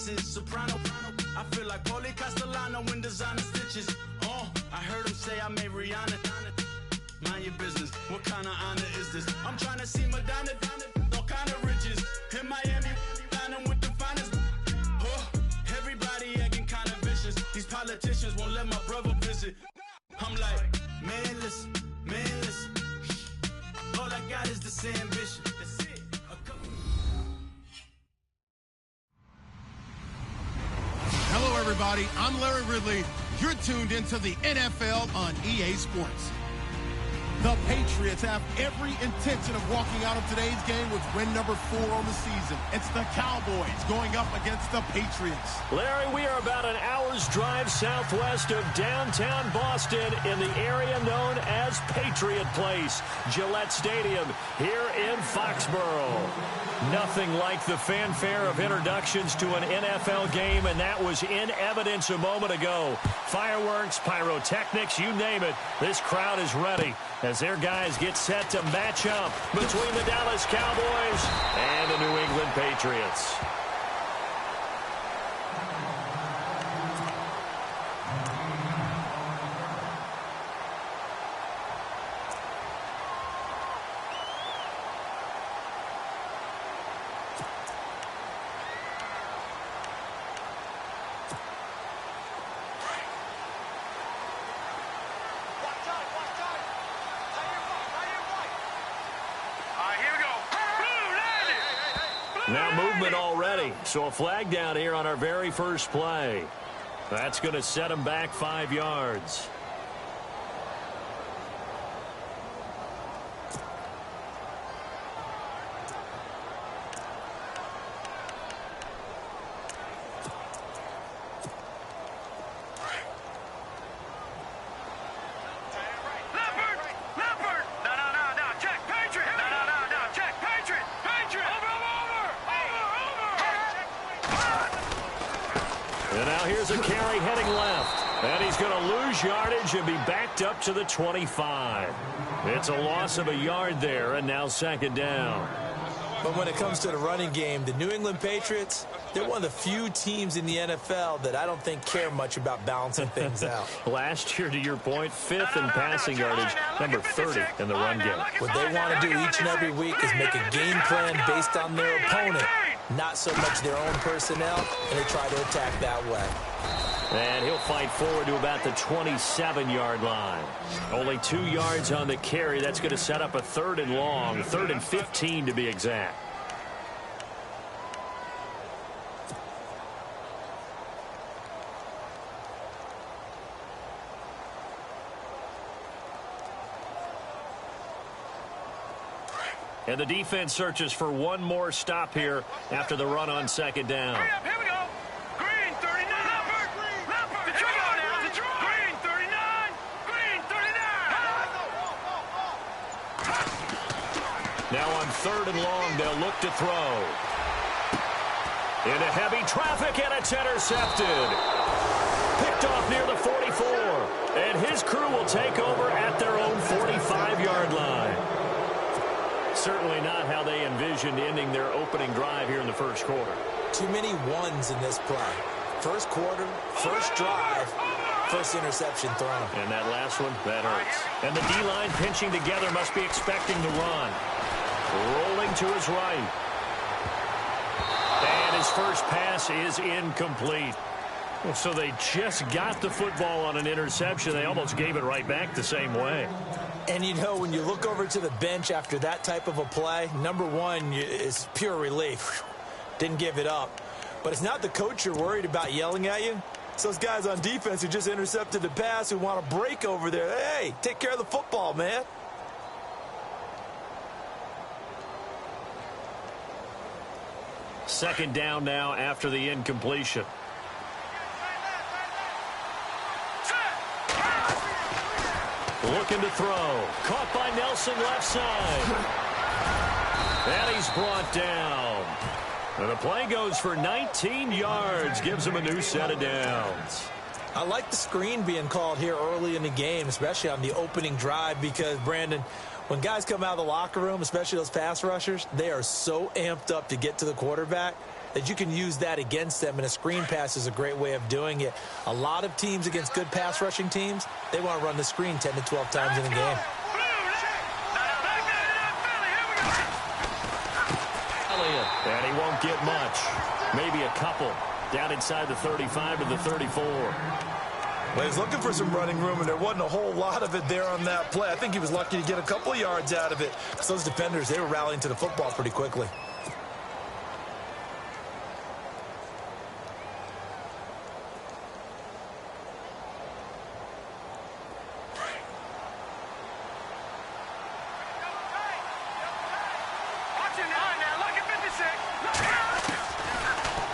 kisses. Soprano, I feel like Paulie Castellano in designer stitches. Oh, I heard him say I made Rihanna. Mind your business, what kind of honor is this? I'm trying to see Madonna, all kind of riches. In Miami, dining with the finest. Oh, everybody acting kind of vicious. These politicians won't let my brother visit. I'm like, man, listen, all I got is this ambition. That's it. Hello, everybody. I'm Larry Ridley. You're tuned into the NFL on EA Sports. The Patriots have every intention of walking out of today's game with win number 4 on the season. It's the Cowboys going up against the Patriots. Larry, we are about an hour's drive southwest of downtown Boston in the area known as Patriot Place, Gillette Stadium, here in Foxborough. Nothing like the fanfare of introductions to an NFL game, and that was in evidence a moment ago. Fireworks, pyrotechnics, you name it. This crowd is ready as their guys get set to match up between the Dallas Cowboys and the New England Patriots. Now movement already, so a flag down here on our very first play. That's going to set them back 5 yards. And now here's a carry heading left. And he's going to lose yardage and be backed up to the 25. It's a loss of a yard there, and now second down. But when it comes to the running game, the New England Patriots, they're one of the few teams in the NFL that I don't think care much about balancing things out. Last year, to your point, 5th in passing yardage, number 30 in the run game. What they want to do each and every week is make a game plan based on their opponent, not so much their own personnel, and they try to attack that way. And he'll fight forward to about the 27-yard line. Only 2 yards on the carry. That's going to set up a 3rd and long, 3rd and 15 to be exact. And the defense searches for one more stop here after the run on second down. Hurry up, here we go. Green, 39. Leopard. The draw now. The draw. Green, 39. Green, 39. Now on 3rd and long, they'll look to throw. Into heavy traffic, and it's intercepted. Picked off near the 44. And his crew will take over at their own 45-yard line. Certainly not how they envisioned ending their opening drive here in the first quarter. Too many ones in this play. First quarter, first drive, first interception thrown. And that last one, that hurts. And the D-line pinching together must be expecting the run. Rolling to his right. And his first pass is incomplete. So they just got the football on an interception. They almost gave it right back the same way. And, you know, when you look over to the bench after that type of a play, number one is pure relief. Didn't give it up. But it's not the coach you're worried about yelling at you. It's those guys on defense who just intercepted the pass who want to break over there. Hey, take care of the football, man. Second down now after the incompletion. Looking to throw. Caught by Nelson left side. And he's brought down. And the play goes for 19 yards. Gives him a new set of downs. I like the screen being called here early in the game, especially on the opening drive, because, Brandon, when guys come out of the locker room, especially those pass rushers, they are so amped up to get to the quarterback. that you can use that against them, and a screen pass is a great way of doing it. A lot of teams against good pass rushing teams, they want to run the screen 10 to 12 times in a game. And he won't get much. Maybe a couple. Down inside the 35 to the 34. Well, he was looking for some running room, and there wasn't a whole lot of it there on that play. I think he was lucky to get a couple of yards out of it. Because those defenders, they were rallying to the football pretty quickly.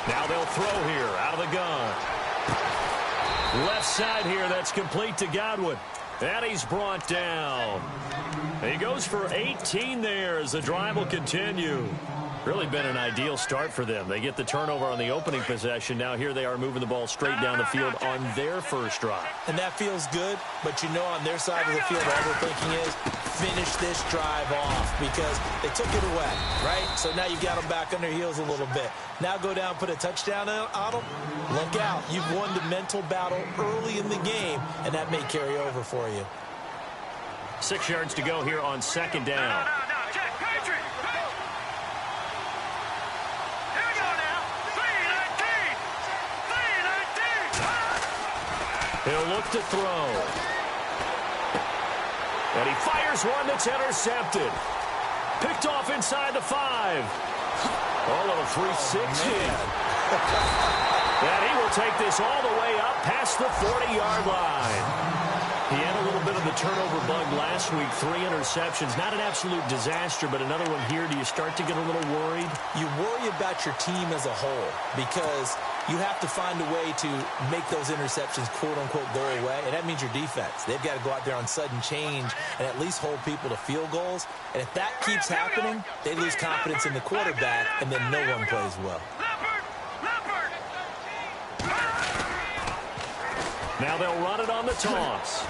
Now they'll throw here out of the gun. Left side here, that's complete to Godwin. And he's brought down. He goes for 18 there as the drive will continue. Really been an ideal start for them. They get the turnover on the opening possession. Now here they are moving the ball straight down the field on their first drive. And that feels good, but you know on their side of the field all they're thinking is finish this drive off because they took it away, right? So now you got them back on their heels a little bit. Now go down, put a touchdown on them. Look out. You've won the mental battle early in the game, and that may carry over for you. 6 yards to go here on second down. He'll look to throw. And he fires one that's intercepted. Picked off inside the 5. All of a 360. And he will take this all the way up past the 40-yard line. He had a little bit of the turnover bug last week. 3 interceptions. Not an absolute disaster, but another one here. Do you start to get a little worried? You worry about your team as a whole because you have to find a way to make those interceptions, quote-unquote, go away, and that means your defense. They've got to go out there on sudden change and at least hold people to field goals. And if that keeps happening, they lose confidence in the quarterback, and then no one plays well. Now they'll run it on the toss.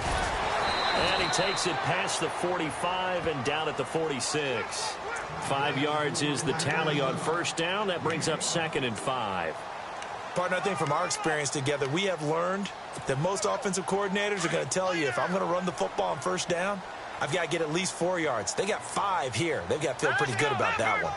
And he takes it past the 45 and down at the 46. 5 yards is the tally on first down. That brings up 2nd and 5. Partner, I think from our experience together, we have learned that most offensive coordinators are going to tell you if I'm going to run the football on first down, I've got to get at least 4 yards. They got 5 here. They've got to feel pretty good about that one.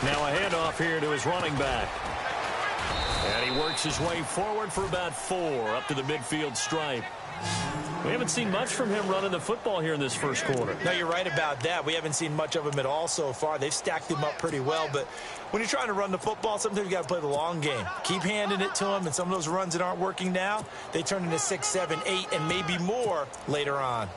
Now a handoff here to his running back. And he works his way forward for about 4 up to the midfield stripe. We haven't seen much from him running the football here in this first quarter. No, you're right about that. We haven't seen much of him at all so far. They've stacked him up pretty well, but when you're trying to run the football, sometimes you got to play the long game. Keep handing it to him, and some of those runs that aren't working now, they turn into 6, 7, 8, and maybe more later on.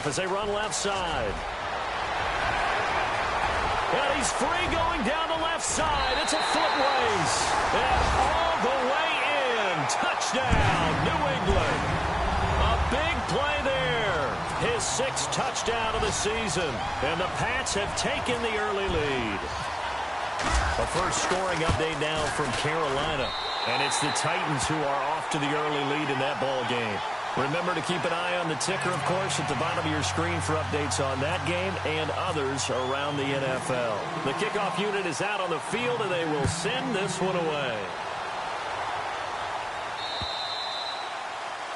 As they run left side. And he's free going down the left side. It's a foot race. And all the way in. Touchdown, New England. A big play there. His 6th touchdown of the season. And the Pats have taken the early lead. A first scoring update now from Carolina. And it's the Titans who are off to the early lead in that ball game. Remember to keep an eye on the ticker, of course, at the bottom of your screen for updates on that game and others around the NFL. The kickoff unit is out on the field, and they will send this one away.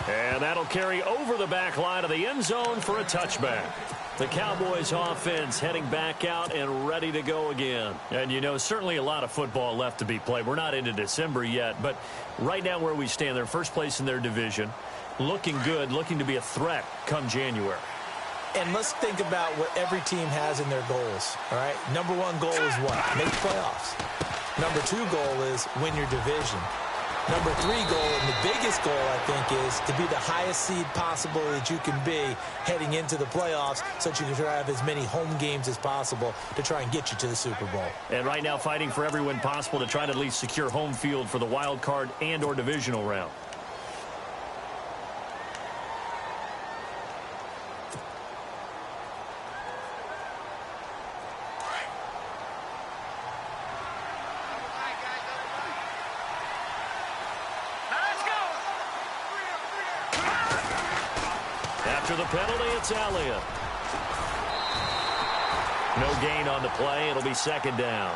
And that'll carry over the back line of the end zone for a touchback. The Cowboys offense heading back out and ready to go again. And, you know, certainly a lot of football left to be played. We're not into December yet, but right now where we stand, they're first place in their division. Looking good, looking to be a threat come January. And let's think about what every team has in their goals, all right? Number 1 goal is what? Make playoffs. Number 2 goal is win your division. Number 3 goal, and the biggest goal, I think, is to be the highest seed possible that you can be heading into the playoffs so that you can try to have as many home games as possible to try and get you to the Super Bowl. And right now fighting for every win possible to try to at least secure home field for the wild card and or divisional round. After the penalty, it's Elliott. No gain on the play. It'll be second down.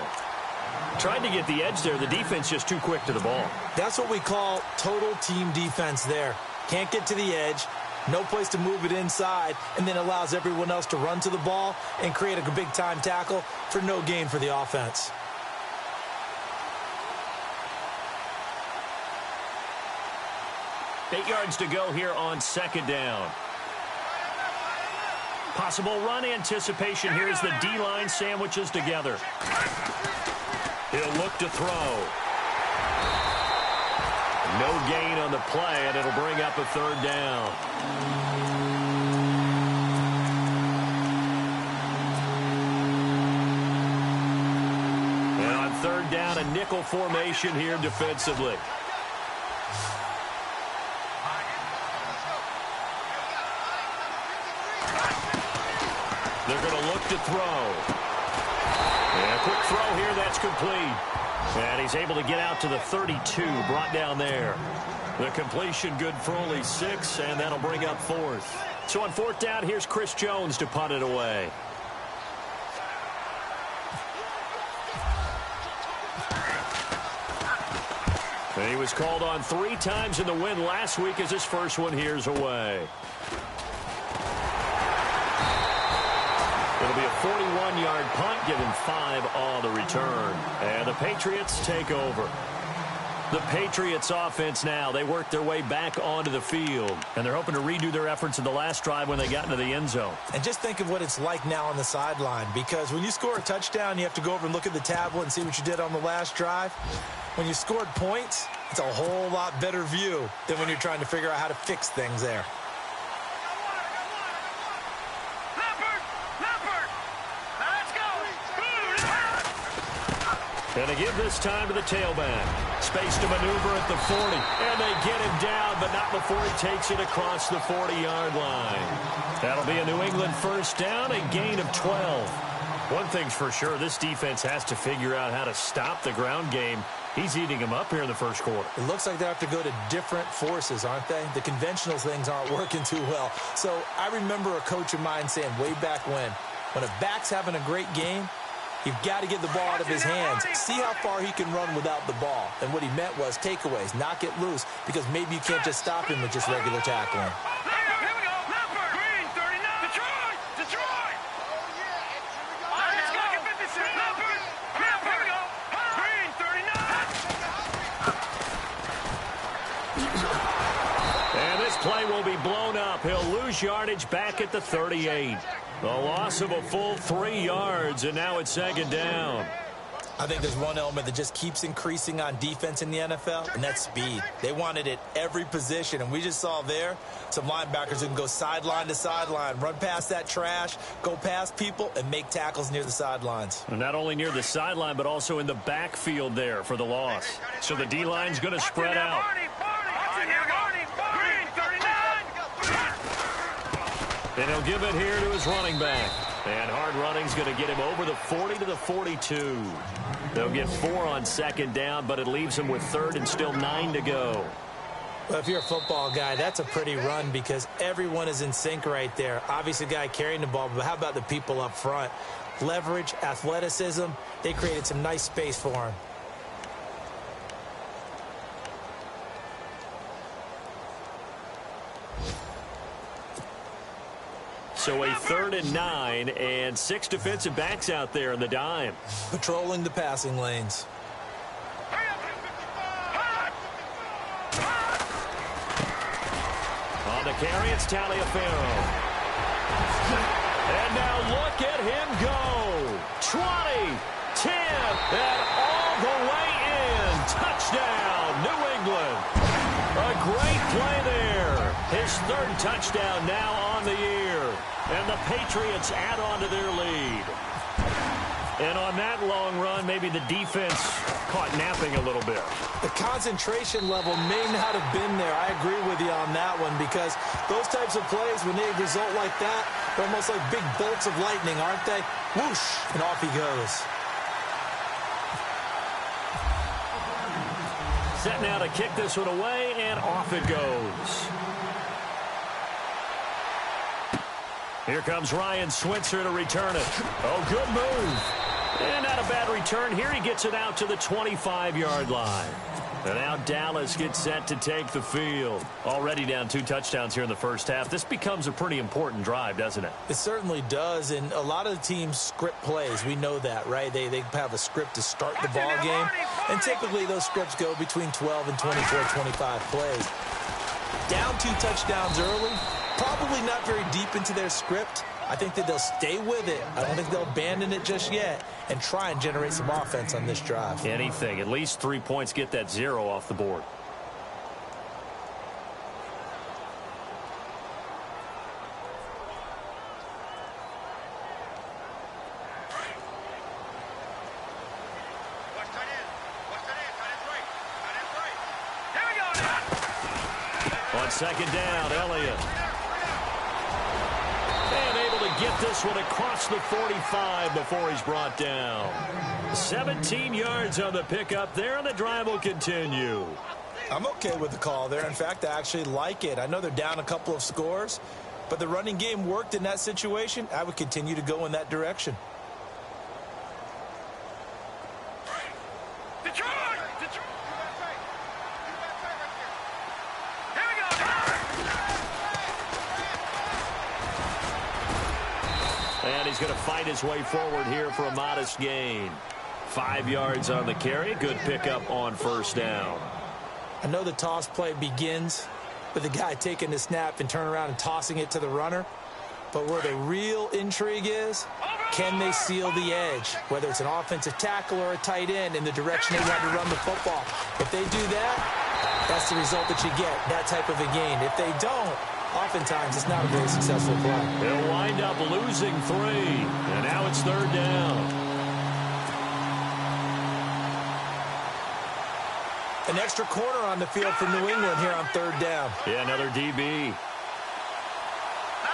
Tried to get the edge there. The defense just too quick to the ball. That's what we call total team defense there. Can't get to the edge, no place to move it inside, and then allows everyone else to run to the ball and create a big-time tackle for no gain for the offense. Eight yards to go here on second down. Possible run anticipation here as the D-line sandwiches together. He'll look to throw. No gain on the play, and it'll bring up a third down. And on third down, a nickel formation here defensively. They're going to look to throw. And a quick throw here, that's complete. And he's able to get out to the 32, brought down there. The completion good for only 6, and that'll bring up 4th. So on 4th down, here's Chris Jones to punt it away. And he was called on 3 times in the win last week as his first one here's away. It'll be a 41-yard punt, giving 5 on the return. And the Patriots take over. The Patriots offense now, they work their way back onto the field. And they're hoping to redo their efforts in the last drive when they got into the end zone. And just think of what it's like now on the sideline. Because when you score a touchdown, you have to go over and look at the tablet and see what you did on the last drive. When you scored points, it's a whole lot better view than when you're trying to figure out how to fix things there. And they give this time to the tailback. Space to maneuver at the 40. And they get him down, but not before he takes it across the 40-yard line. That'll be a New England first down, a gain of 12. One thing's for sure, this defense has to figure out how to stop the ground game. He's eating them up here in the first quarter. It looks like they have to go to different forces, aren't they? The conventional things aren't working too well. So I remember a coach of mine saying way back when a back's having a great game, you've got to get the ball out of his hands. See how far he can run without the ball. And what he meant was takeaways, knock it loose, because maybe you can't just stop him with just regular tackling. And this play will be blown up. He'll lose yardage back at the 38. A loss of a full 3 yards, and now it's second down. I think there's one element that just keeps increasing on defense in the NFL, and that's speed. They want it at every position, and we just saw there some linebackers who can go sideline to sideline, run past that trash, go past people, and make tackles near the sidelines. And not only near the sideline, but also in the backfield there for the loss. So the D-line's going to spread out. And he'll give it here to his running back. And hard running's going to get him over the 40 to the 42. They'll get 4 on second down, but it leaves him with third and still 9 to go. Well, if you're a football guy, that's a pretty run because everyone is in sync right there. Obviously, the guy carrying the ball, but how about the people up front? Leverage, athleticism, they created some nice space for him. So a 3rd and 9 and 6 defensive backs out there in the dime. Patrolling the passing lanes. On the carry, it's Taliaferro. And now look at him go. 20, 10, and all the way in. Touchdown, New England. England. A great play there. His third touchdown now on the year. And the Patriots add on to their lead. And on that long run, maybe the defense caught napping a little bit. The concentration level may not have been there. I agree with you on that one, because those types of plays, when they result like that, they're almost like big bolts of lightning, aren't they? Whoosh, and off he goes. Set now to kick this one away, and off it goes. Here comes Ryan Switzer to return it. Oh, good move. And not a bad return here. He gets it out to the 25-yard line. And now Dallas gets set to take the field. Already down 2 touchdowns here in the first half. This becomes a pretty important drive, doesn't it? It certainly does, and a lot of the teams script plays. We know that, right? They have a script to start the ball game, and typically those scripts go between 12 and 24, 25 plays. Down 2 touchdowns early, probably not very deep into their script. I think that they'll stay with it. I don't think they'll abandon it just yet and try and generate some offense on this drive. Anything. At least 3 points, get that 0 off the board. On second down, Elliott. And able to get this one across the 45 before he's brought down. 17 yards on the pickup there, and the drive will continue. I'm okay with the call there. In fact, I actually like it. I know they're down a couple of scores, but the running game worked in that situation. I would continue to go in that direction. And he's going to fight his way forward here for a modest gain. 5 yards on the carry. Good pickup on first down. I know the toss play begins with the guy taking the snap and turning around and tossing it to the runner. But where the real intrigue is, can they seal the edge? Whether it's an offensive tackle or a tight end in the direction they want to run the football. If they do that, that's the result that you get, that type of a gain. If they don't, oftentimes it's not a very successful play. They'll wind up losing 3, and now it's third down. An extra corner on the field for New England here on third down. Yeah, another DB. Now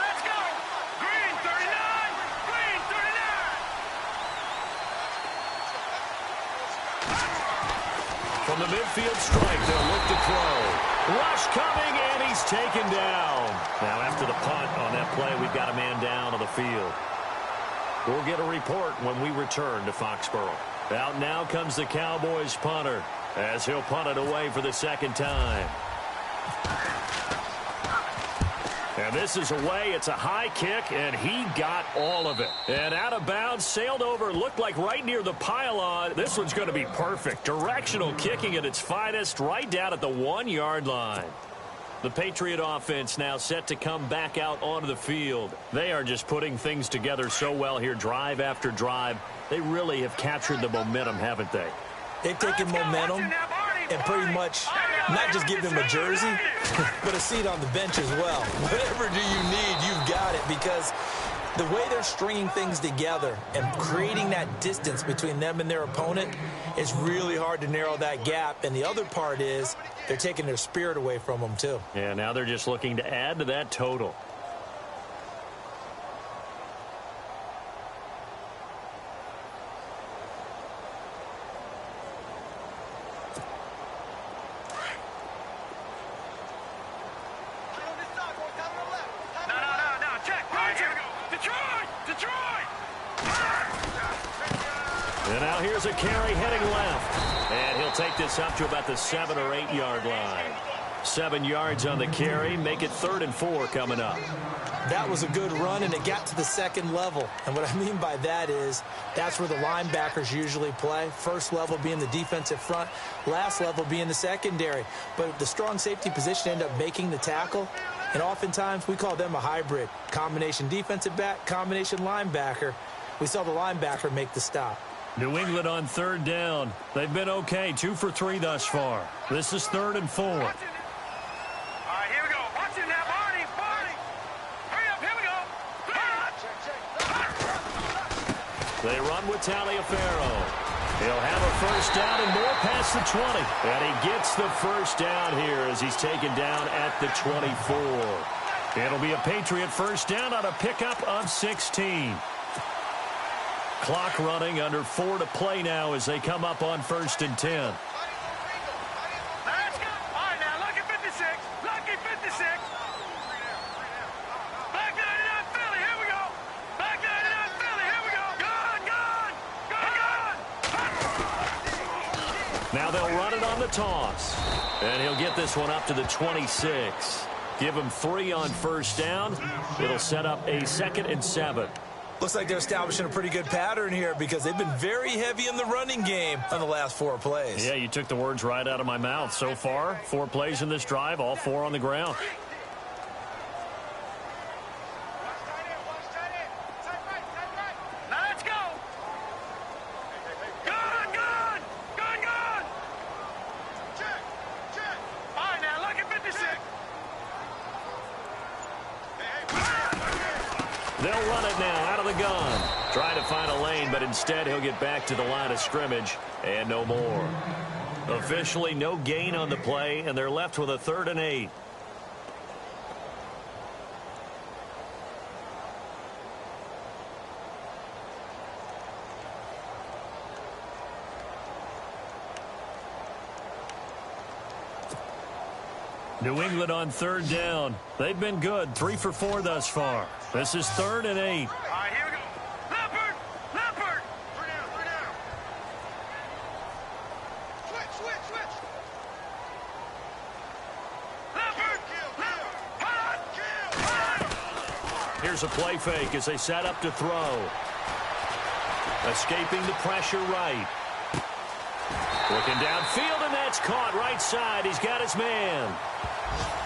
let's go. Green 39. Green 39. From the midfield strike, they'll look to throw. Rush coming, and he's taken down. Now after the punt on that play, we've got a man down on the field. We'll get a report when we return to Foxborough. Out now comes the Cowboys punter, as he'll punt it away for the second time. And this is away. It's a high kick, and he got all of it. And out of bounds, sailed over, looked like right near the pylon. This one's going to be perfect. Directional kicking at its finest, right down at the 1-yard line. The Patriot offense now set to come back out onto the field. They are just putting things together so well here, drive after drive. They really have captured the momentum, haven't they? They've taken momentum and pretty much not just give them a jersey, but a seat on the bench as well. Whatever do you need, you've got it, because the way they're stringing things together and creating that distance between them and their opponent, it's really hard to narrow that gap. And the other part is they're taking their spirit away from them, too. Yeah, now they're just looking to add to that total. And now here's a carry heading left. And he'll take this up to about the 7 or 8 yard line. 7 yards on the carry. Make it 3rd and 4 coming up. That was a good run, and it got to the second level. And what I mean by that is that's where the linebackers usually play. First level being the defensive front, last level being the secondary. But the strong safety position ended up making the tackle. And oftentimes we call them a hybrid. Combination defensive back, combination linebacker. We saw the linebacker make the stop. New England on third down. They've been okay, 2 for 3 thus far. This is 3rd and 4. All right, here we go. Watch it now, Barney. Hurry up, here we go. They run with Taliaferro. He'll have a first down and more past the 20. And he gets the first down here as he's taken down at the 24. It'll be a Patriot first down on a pickup of 16. Clock running, under 4 to play now as they come up on 1st and 10. Let's go. All right, now, lucky 56. Lucky 56. Back 99 Philly, here we go. Back 99 Philly, here we go. Gone. Now they'll run it on the toss. And he'll get this one up to the 26. Give him 3 on first down. It'll set up a 2nd and 7. Looks like they're establishing a pretty good pattern here because they've been very heavy in the running game on the last 4 plays. Yeah, you took the words right out of my mouth. So far, 4 plays in this drive, all 4 on the ground. Now let's go. Gone. Check. All right, now, lucky 56. They'll run it now out of the gun. Trying to find a lane, but instead he'll get back to the line of scrimmage and no more. Officially no gain on the play, and they're left with a 3rd and 8. New England on 3rd down. They've been good, 3 for 4 thus far. This is 3rd and 8. All right, here we go. Leopard. 3 down. Switch. Leopard. Here's a play fake as they set up to throw. Escaping the pressure right. Looking downfield, and that's caught right side. He's got his man.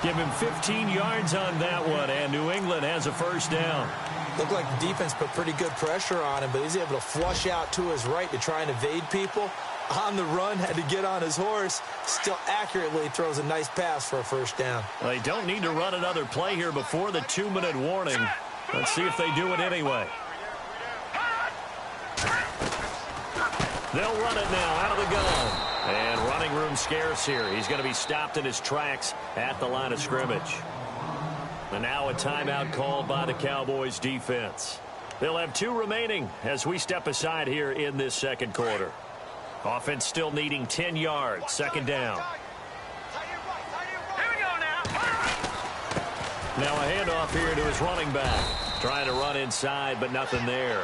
Give him 15 yards on that one, and New England has a first down. Looked like the defense put pretty good pressure on him, but he's able to flush out to his right to try and evade people. On the run, had to get on his horse. Still accurately throws a nice pass for a first down. They don't need to run another play here before the 2-minute warning. Let's see if they do it anyway. They'll run it now out of the gun. And running room scarce here. He's going to be stopped in his tracks at the line of scrimmage. And now a timeout called by the Cowboys defense. They'll have 2 remaining as we step aside here in this 2nd quarter. Offense still needing 10 yards. 2nd down. Here we go now. Now a handoff here to his running back. Trying to run inside, but nothing there.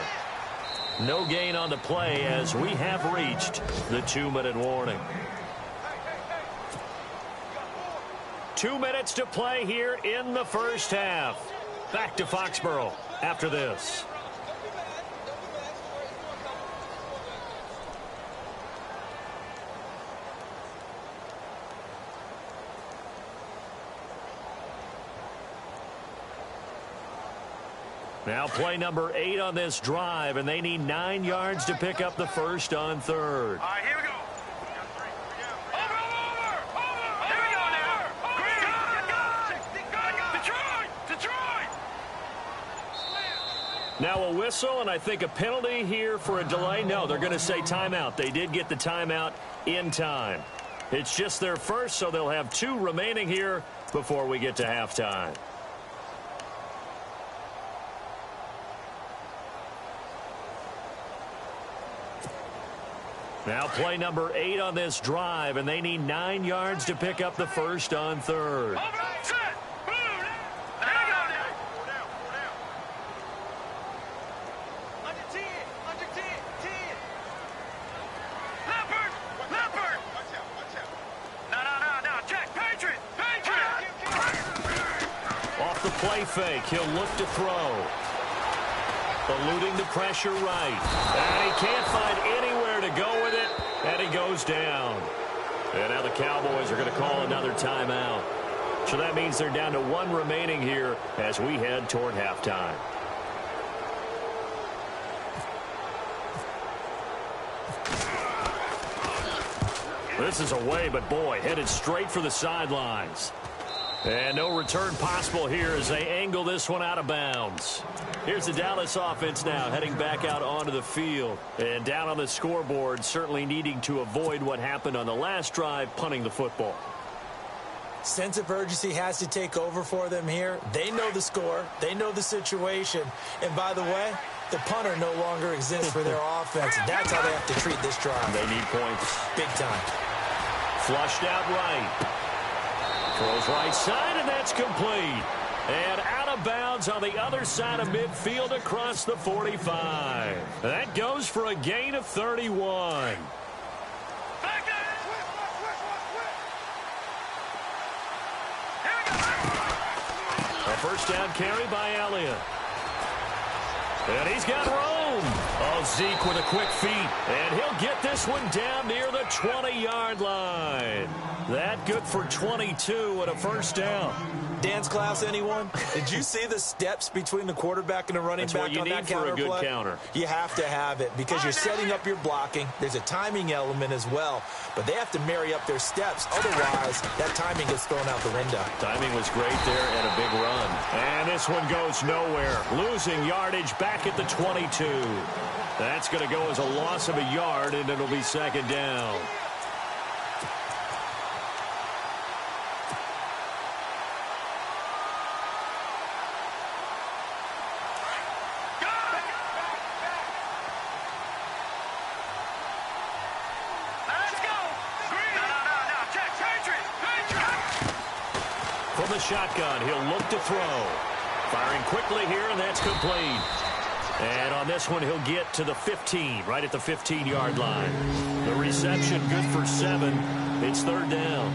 No gain on the play as we have reached the 2-minute warning. 2 minutes to play here in the first half. Back to Foxborough after this. Now play number 8 on this drive, and they need 9 yards to pick up the first on 3rd. All right, here we go. Over. Here we go now. Detroit. Now a whistle, and I think a penalty here for a delay. No, they're going to say timeout. They did get the timeout in time. It's just their first, so they'll have 2 remaining here before we get to halftime. Now play number 8 on this drive, and they need 9 yards to pick up the first on 3rd. Set. Boom. There we go now. Under 10. Leopard. Watch out. No. Check. Patriot. Off the play fake, he'll look to throw. Eluding the pressure right. And he can't find anywhere to go with it, and he goes down. And now the Cowboys are going to call another timeout. So that means they're down to 1 remaining here as we head toward halftime. This is away, but boy, headed straight for the sidelines. And no return possible here as they angle this one out of bounds. Here's the Dallas offense now heading back out onto the field. And down on the scoreboard, certainly needing to avoid what happened on the last drive, punting the football. Sense of urgency has to take over for them here. They know the score. They know the situation. And by the way, the punter no longer exists for their offense. That's how they have to treat this drive. They need points. Big time. Flushed out right. Throws right side, and that's complete. And out of bounds on the other side of midfield across the 45. That goes for a gain of 31. A first down carry by Elliott. And he's got room. Oh, Zeke with a quick feet. And he'll get this one down near the 20-yard line. That good for 22 and a first down. Dance class, anyone? Did you see the steps between the quarterback and the running back on that counter play? That's what you need for a good counter. You have to have it because you're setting up your blocking. There's a timing element as well, but they have to marry up their steps. Otherwise, that timing gets thrown out the window. Timing was great there and a big run. And this one goes nowhere. Losing yardage back at the 22. That's going to go as a loss of a yard, and it'll be second down. From the shotgun, he'll look to throw. Firing quickly here, and that's complete. And on this one, he'll get to the 15, right at the 15-yard line. The reception good for 7. It's third down.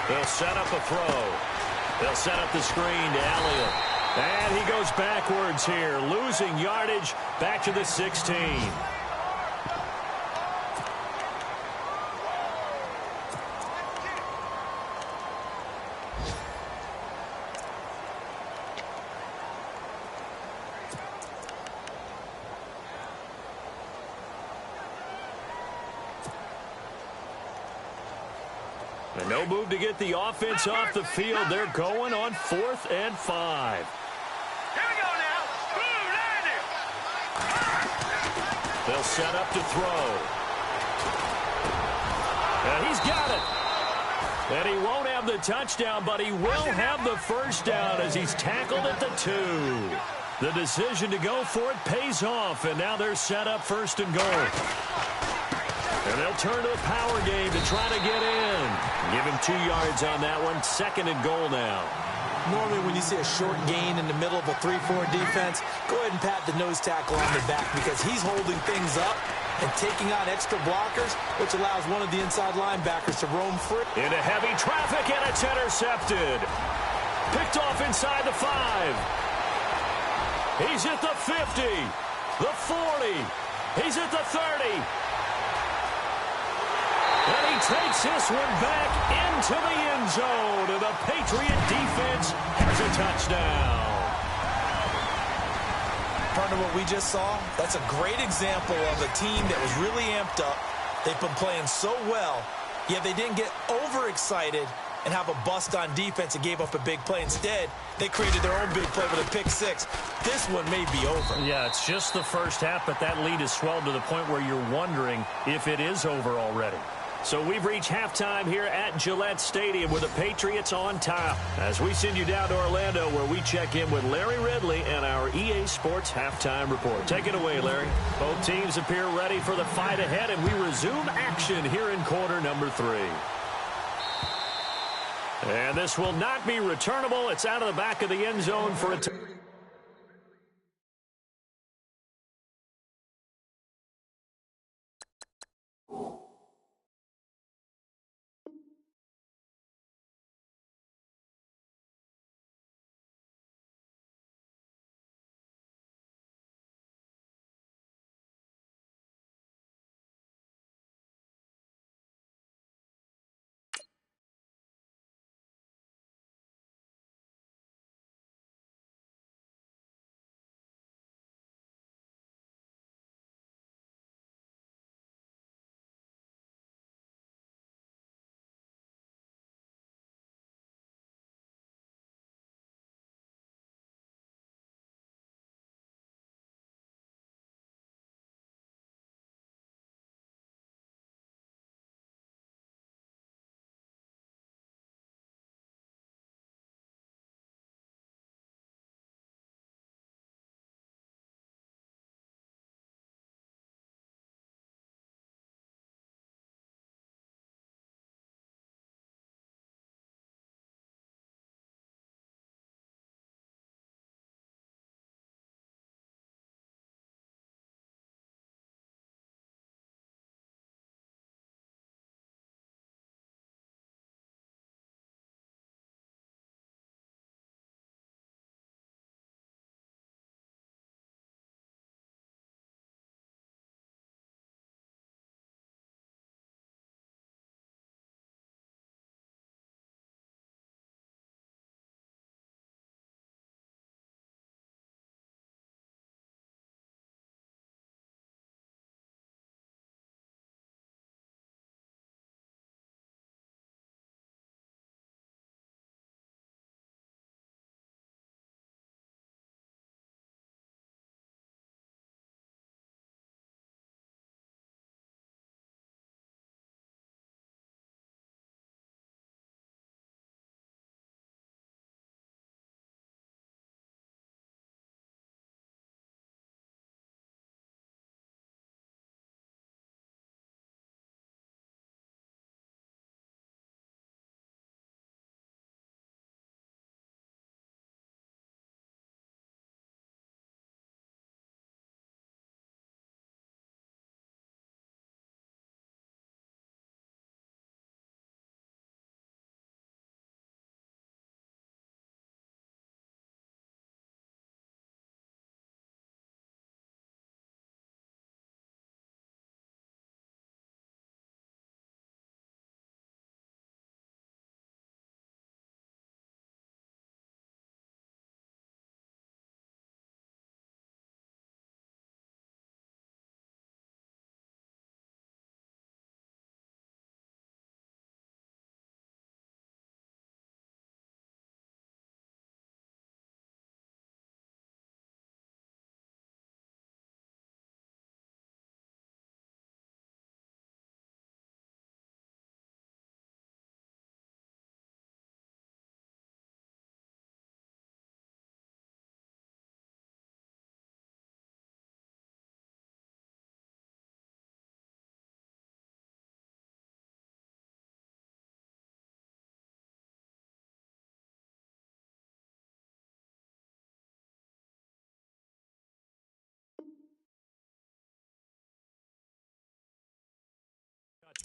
They'll set up a throw. They'll set up the screen to Elliott. And he goes backwards here, losing yardage back to the 16. And no move to get the offense off the field. They're going on 4th and 5. They'll set up to throw. And he's got it. And he won't have the touchdown, but he will have the first down as he's tackled at the 2. The decision to go for it pays off, and now they're set up 1st and goal. And they'll turn to the power game to try to get in. Give him 2 yards on that one. 2nd and goal now. Normally when you see a short gain in the middle of a 3-4 defense, go ahead and pat the nose tackle on the back because he's holding things up and taking on extra blockers, which allows one of the inside linebackers to roam free. Into heavy traffic, and it's intercepted. Picked off inside the 5. He's at the 50, the 40. He's at the 30. And he takes this one back into the end zone, and the Patriot defense has a touchdown. Partner, what we just saw, that's a great example of a team that was really amped up. They've been playing so well, yet they didn't get overexcited and have a bust on defense and gave up a big play. Instead, they created their own big play with a pick 6. This one may be over. Yeah, it's just the first half, but that lead has swelled to the point where you're wondering if it is over already. So we've reached halftime here at Gillette Stadium with the Patriots on top. As we send you down to Orlando where we check in with Larry Ridley and our EA Sports Halftime Report. Take it away, Larry. Both teams appear ready for the fight ahead, and we resume action here in quarter number 3. And this will not be returnable. It's out of the back of the end zone for a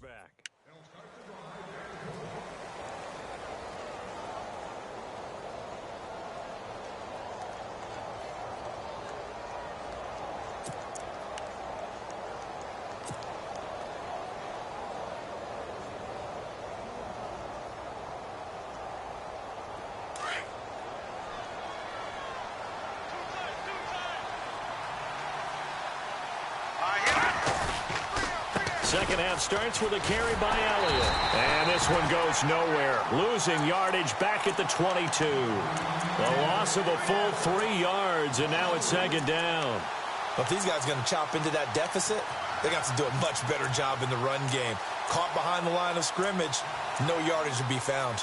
back. Second half starts with a carry by Elliott. And this one goes nowhere. Losing yardage back at the 22. A loss of a full 3 yards, and now it's second down. Well, if these guys are going to chop into that deficit, they're going to have to do a much better job in the run game. Caught behind the line of scrimmage, no yardage to be found.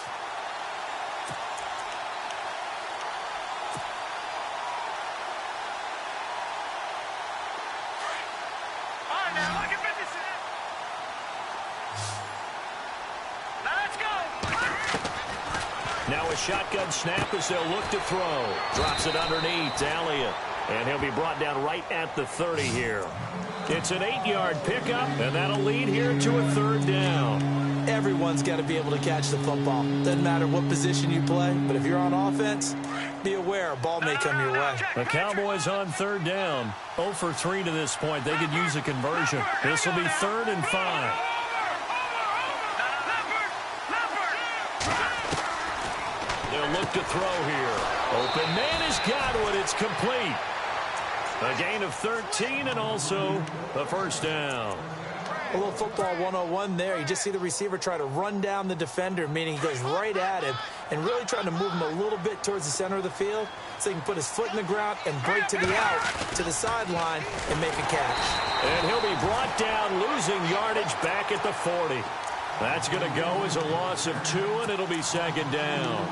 Now a shotgun snap as they'll look to throw. Drops it underneath to Elliott. And he'll be brought down right at the 30 here. It's an 8-yard pickup, and that'll lead here to a third down. Everyone's got to be able to catch the football. Doesn't matter what position you play, but if you're on offense, be aware a ball may come your way. The Cowboys on third down. 0 for 3 to this point. They could use a conversion. This will be 3rd and 5. Look to throw here. Open man has got one. It's complete. A gain of 13 and also the first down. A little football 101 there. You just see the receiver try to run down the defender, meaning he goes right at him and really trying to move him a little bit towards the center of the field so he can put his foot in the ground and break to the out, to the sideline, and make a catch. And he'll be brought down, losing yardage back at the 40. That's going to go as a loss of 2, and it'll be second down.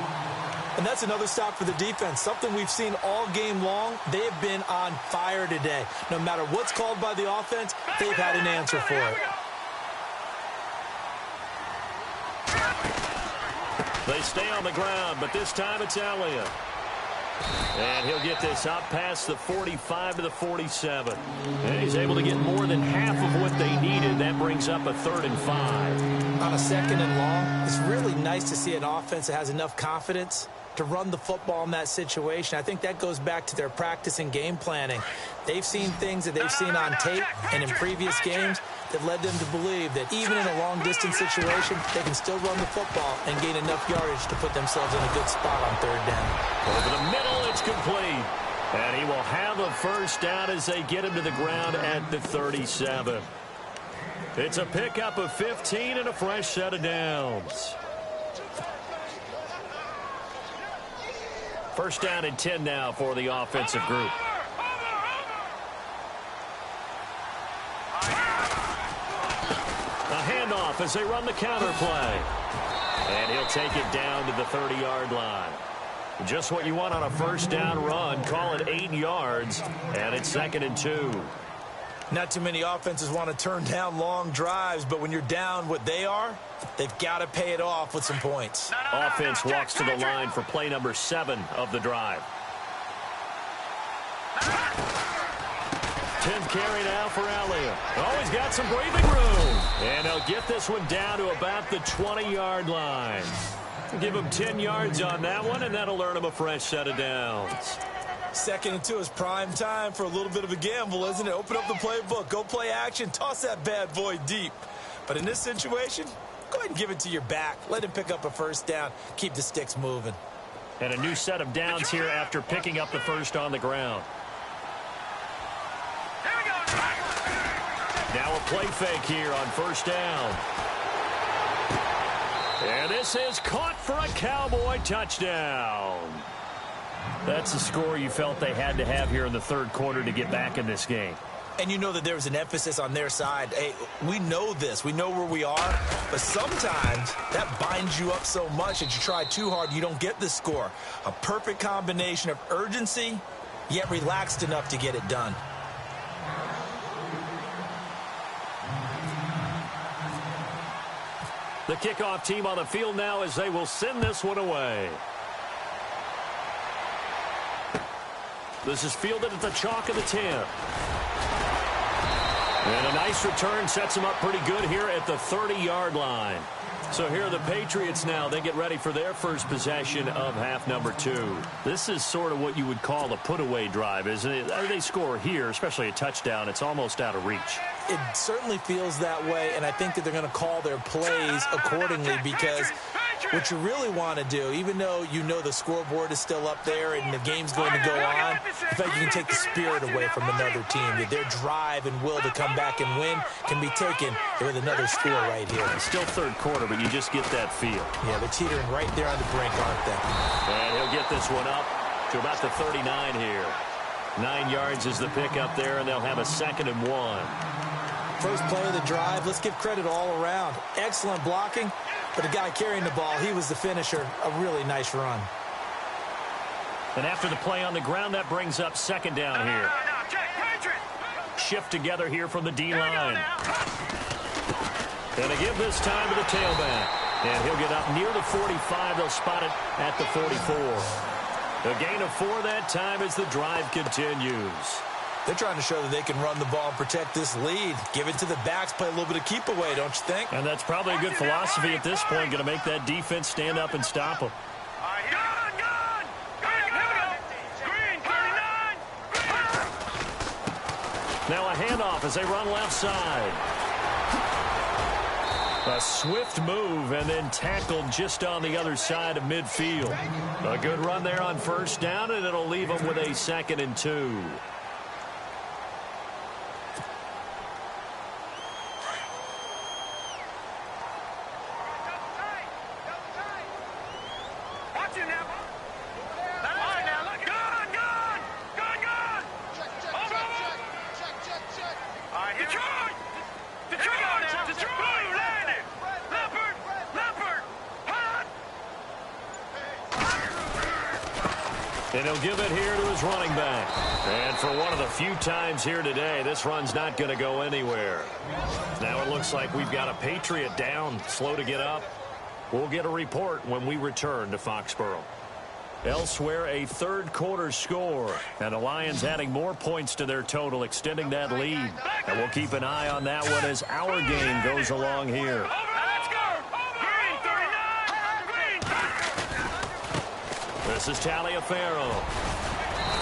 And that's another stop for the defense, something we've seen all game long. They have been on fire today. No matter what's called by the offense, they've had an answer for it. They stay on the ground, but this time it's Elliott. And he'll get this up past the 45 to the 47. And he's able to get more than half of what they needed. That brings up a 3rd and 5. On a 2nd and long, it's really nice to see an offense that has enough confidence to run the football in that situation. I think that goes back to their practice and game planning. They've seen things that they've seen on tape and in previous games that led them to believe that even in a long-distance situation, they can still run the football and gain enough yardage to put themselves in a good spot on 3rd down. Over the middle, it's complete. And he will have a first down as they get him to the ground at the 37. It's a pickup of 15 and a fresh set of downs. First down and 10 now for the offensive group. A handoff as they run the counter play. And he'll take it down to the 30-yard line. Just what you want on a first down run. Call it 8 yards, and it's 2nd and 2. Not too many offenses want to turn down long drives, but when you're down what they are, they've got to pay it off with some points. Offense walks to the line for play number 7 of the drive. 10th carry now for Elliott. Oh, he's got some breathing room. And they'll get this one down to about the 20-yard line. Give him 10 yards on that one, and that'll earn him a fresh set of downs. 2nd and 2 is prime time for a little bit of a gamble, isn't it? Open up the playbook, go play action, toss that bad boy deep. But in this situation, go ahead and give it to your back. Let him pick up a first down. Keep the sticks moving. And a new set of downs here after picking up the first on the ground. Now a play fake here on first down. And this is caught for a Cowboy touchdown. That's the score you felt they had to have here in the 3rd quarter to get back in this game. And you know that there was an emphasis on their side. Hey, we know this. We know where we are. But sometimes that binds you up so much that you try too hard, you don't get the score. A perfect combination of urgency, yet relaxed enough to get it done. The kickoff team on the field now as they will send this one away. This is fielded at the chalk of the 10. And a nice return sets them up pretty good here at the 30-yard line. So here are the Patriots now. They get ready for their first possession of half number 2. This is sort of what you would call a put-away drive, isn't it? They score here, especially a touchdown. It's almost out of reach. It certainly feels that way, and I think that they're going to call their plays accordingly, because what you really want to do, even though you know the scoreboard is still up there and the game's going to go on, the fact you can take the spirit away from another team, that their drive and will to come back and win can be taken with another score right here. It's still third quarter, but you just get that feel. Yeah, they're teetering right there on the brink, aren't they? And he'll get this one up to about the 39 here. 9 yards is the pickup there, and they'll have a 2nd and 1. First play of the drive, let's give credit all around. Excellent blocking, but the guy carrying the ball, he was the finisher. A really nice run. And after the play on the ground, that brings up 2nd down here. Shift together here from the D-line. And a give this time to the tailback. And he'll get up near the 45. They'll spot it at the 44. A gain of 4 that time as the drive continues. They're trying to show that they can run the ball and protect this lead. Give it to the backs, play a little bit of keep away, don't you think? And that's probably a good philosophy at this point, going to make that defense stand up and stop them. Now a handoff as they run left side. A swift move and then tackled just on the other side of midfield. A good run there on first down, and it'll leave them with a 2nd and 2. And he'll give it here to his running back. And for one of the few times here today, this run's not going to go anywhere. Now it looks like we've got a Patriot down, slow to get up. We'll get a report when we return to Foxborough. Elsewhere, a third quarter score. And the Lions adding more points to their total, extending that lead. And we'll keep an eye on that one as our game goes along here. This is Taliaferro.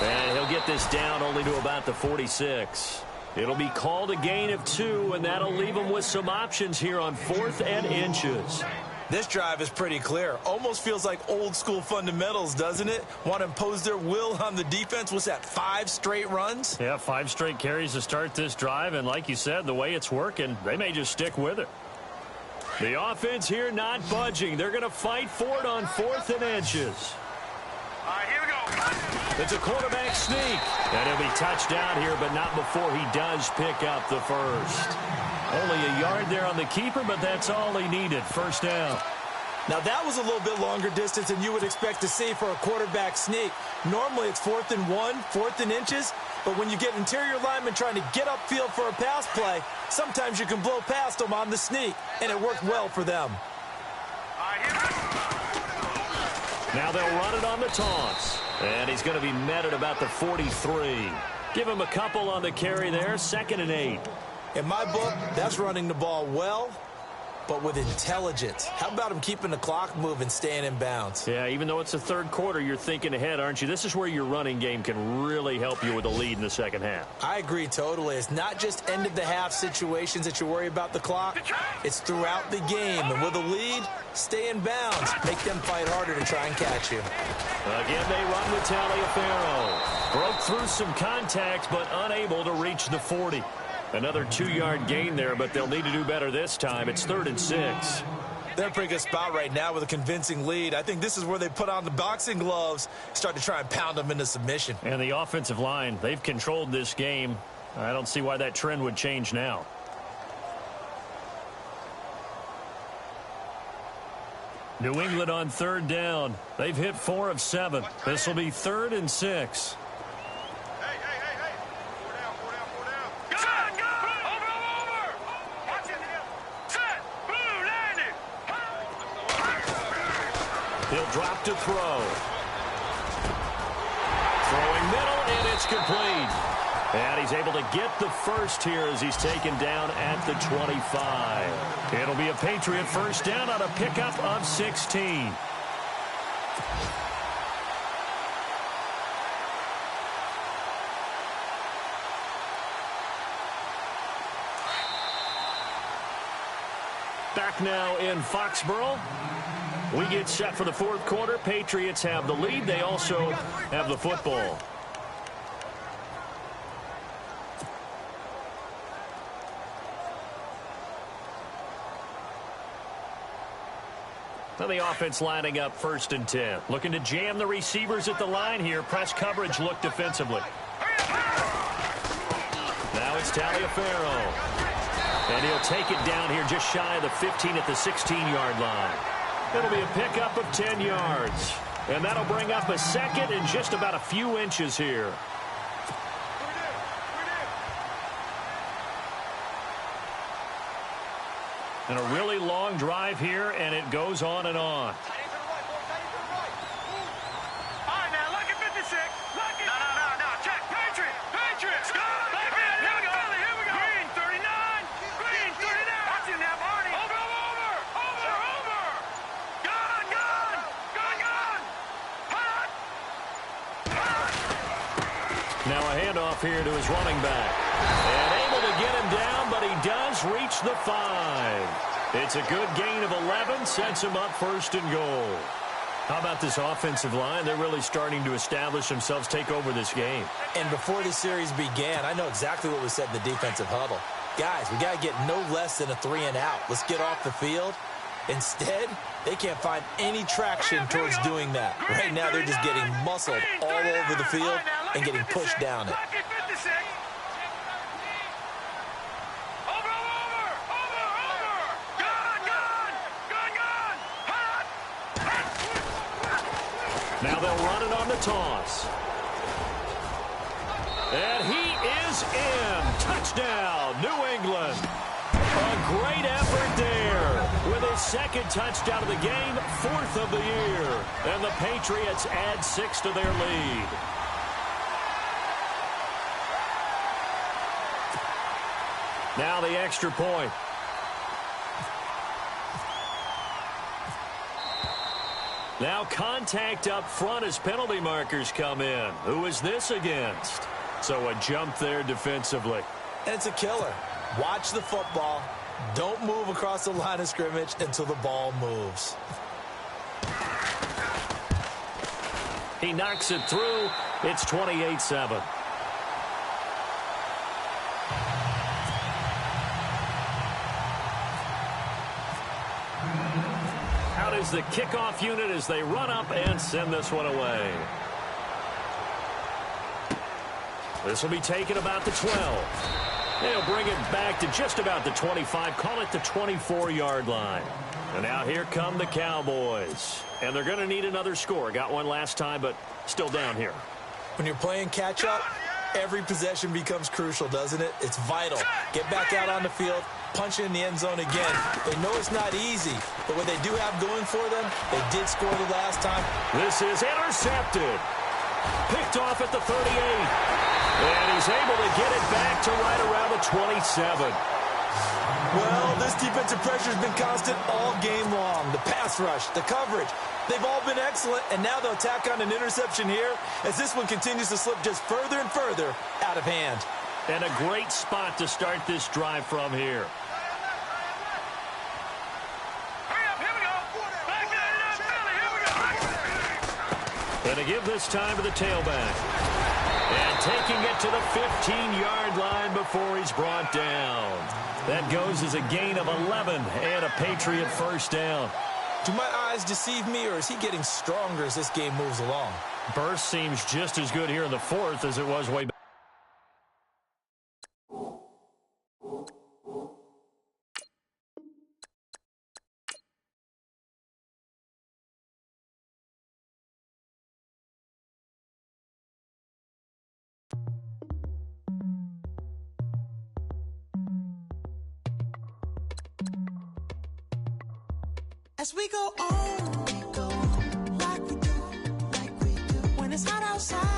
And he'll get this down only to about the 46. It'll be called a gain of 2, and that'll leave them with some options here on 4th and inches. This drive is pretty clear. Almost feels like old school fundamentals, doesn't it? Want to impose their will on the defense. What's that, 5 straight runs? Yeah, 5 straight carries to start this drive, and like you said, the way it's working, they may just stick with it. The offense here not budging. They're going to fight for it on 4th and inches. All right, here we go. It's a quarterback sneak. And he'll be touched down here, but not before he does pick up the first. Only a yard there on the keeper, but that's all he needed. First down. Now, that was a little bit longer distance than you would expect to see for a quarterback sneak. Normally, it's 4th and 1, 4th and inches. But when you get interior linemen trying to get upfield for a pass play, sometimes you can blow past them on the sneak, and it worked well for them. All right, here we go. Now they'll run it on the taunts. And he's going to be met at about the 43. Give him a couple on the carry there. 2nd and 8. In my book, that's running the ball well, but with intelligence. How about him keeping the clock moving, staying in bounds? Yeah, even though it's the third quarter, you're thinking ahead, aren't you? This is where your running game can really help you with a lead in the second half. I agree totally. It's not just end-of-the-half situations that you worry about the clock. It's throughout the game. And with a lead, stay in bounds. Make them fight harder to try and catch you. Again, they run with Taliaferro. Broke through some contact, but unable to reach the 40. Another 2-yard gain there, but they'll need to do better this time. It's 3rd and 6. They're in a pretty good spot right now with a convincing lead. I think this is where they put on the boxing gloves, start to try and pound them into submission. And the offensive line, they've controlled this game. I don't see why that trend would change now. New England on 3rd down. They've hit 4 of 7. This will be 3rd and 6. He'll drop to throw. Throwing middle, and it's complete. And he's able to get the first here as he's taken down at the 25. It'll be a Patriot first down on a pickup of 16. Back now in Foxborough. We get set for the fourth quarter. Patriots have the lead. They also have the football. Now the offense lining up 1st and 10. Looking to jam the receivers at the line here. Press coverage look defensively. Now it's Taliaferro. And he'll take it down here just shy of the 15 at the 16-yard line. It'll be a pickup of 10 yards. And that'll bring up a second and just about a few inches here. And a really long drive here, and it goes on and on. Now a handoff here to his running back. And able to get him down, but he does reach the 5. It's a good gain of 11, sets him up 1st and goal. How about this offensive line? They're really starting to establish themselves, take over this game. And before the series began, I know exactly what was said in the defensive huddle. Guys, we got to get no less than a 3-and-out. Let's get off the field. Instead, they can't find any traction towards doing that. Right now, they're just getting muscled all over the field and getting pushed down it. Now they'll run it on the toss. And he is in. Touchdown, New England. A great effort there. With his 2nd touchdown of the game, 4th of the year. And the Patriots add 6 to their lead. Now the extra point. Now contact up front as penalty markers come in. Who is this against? So a jump there defensively. And it's a killer. Watch the football. Don't move across the line of scrimmage until the ball moves. He knocks it through. It's 28-7. Out is the kickoff unit as they run up and send this one away. This will be taken about the 12. They'll bring it back to just about the 25. Call it the 24-yard line. And now here come the Cowboys. And they're going to need another score. Got one last time, but still down here. When you're playing catch-up, every possession becomes crucial, doesn't it? It's vital. Get back out on the field, punch in the end zone again. They know it's not easy, but what they do have going for them, they did score the last time. This is intercepted. Picked off at the 38. And he's able to get it back to right around the 27. Well, this defensive pressure has been constant all game long. The pass rush, the coverage, they've all been excellent, and now they'll tack on an interception here as this one continues to slip just further and further out of hand. And a great spot to start this drive from here. And to give this time to the tailback. And taking it to the 15-yard line before he's brought down. That goes as a gain of 11 and a Patriot first down. Do my eyes deceive me, or is he getting stronger as this game moves along? Burst seems just as good here in the 4th as it was way back. As we go on like we do. When it's hot outside.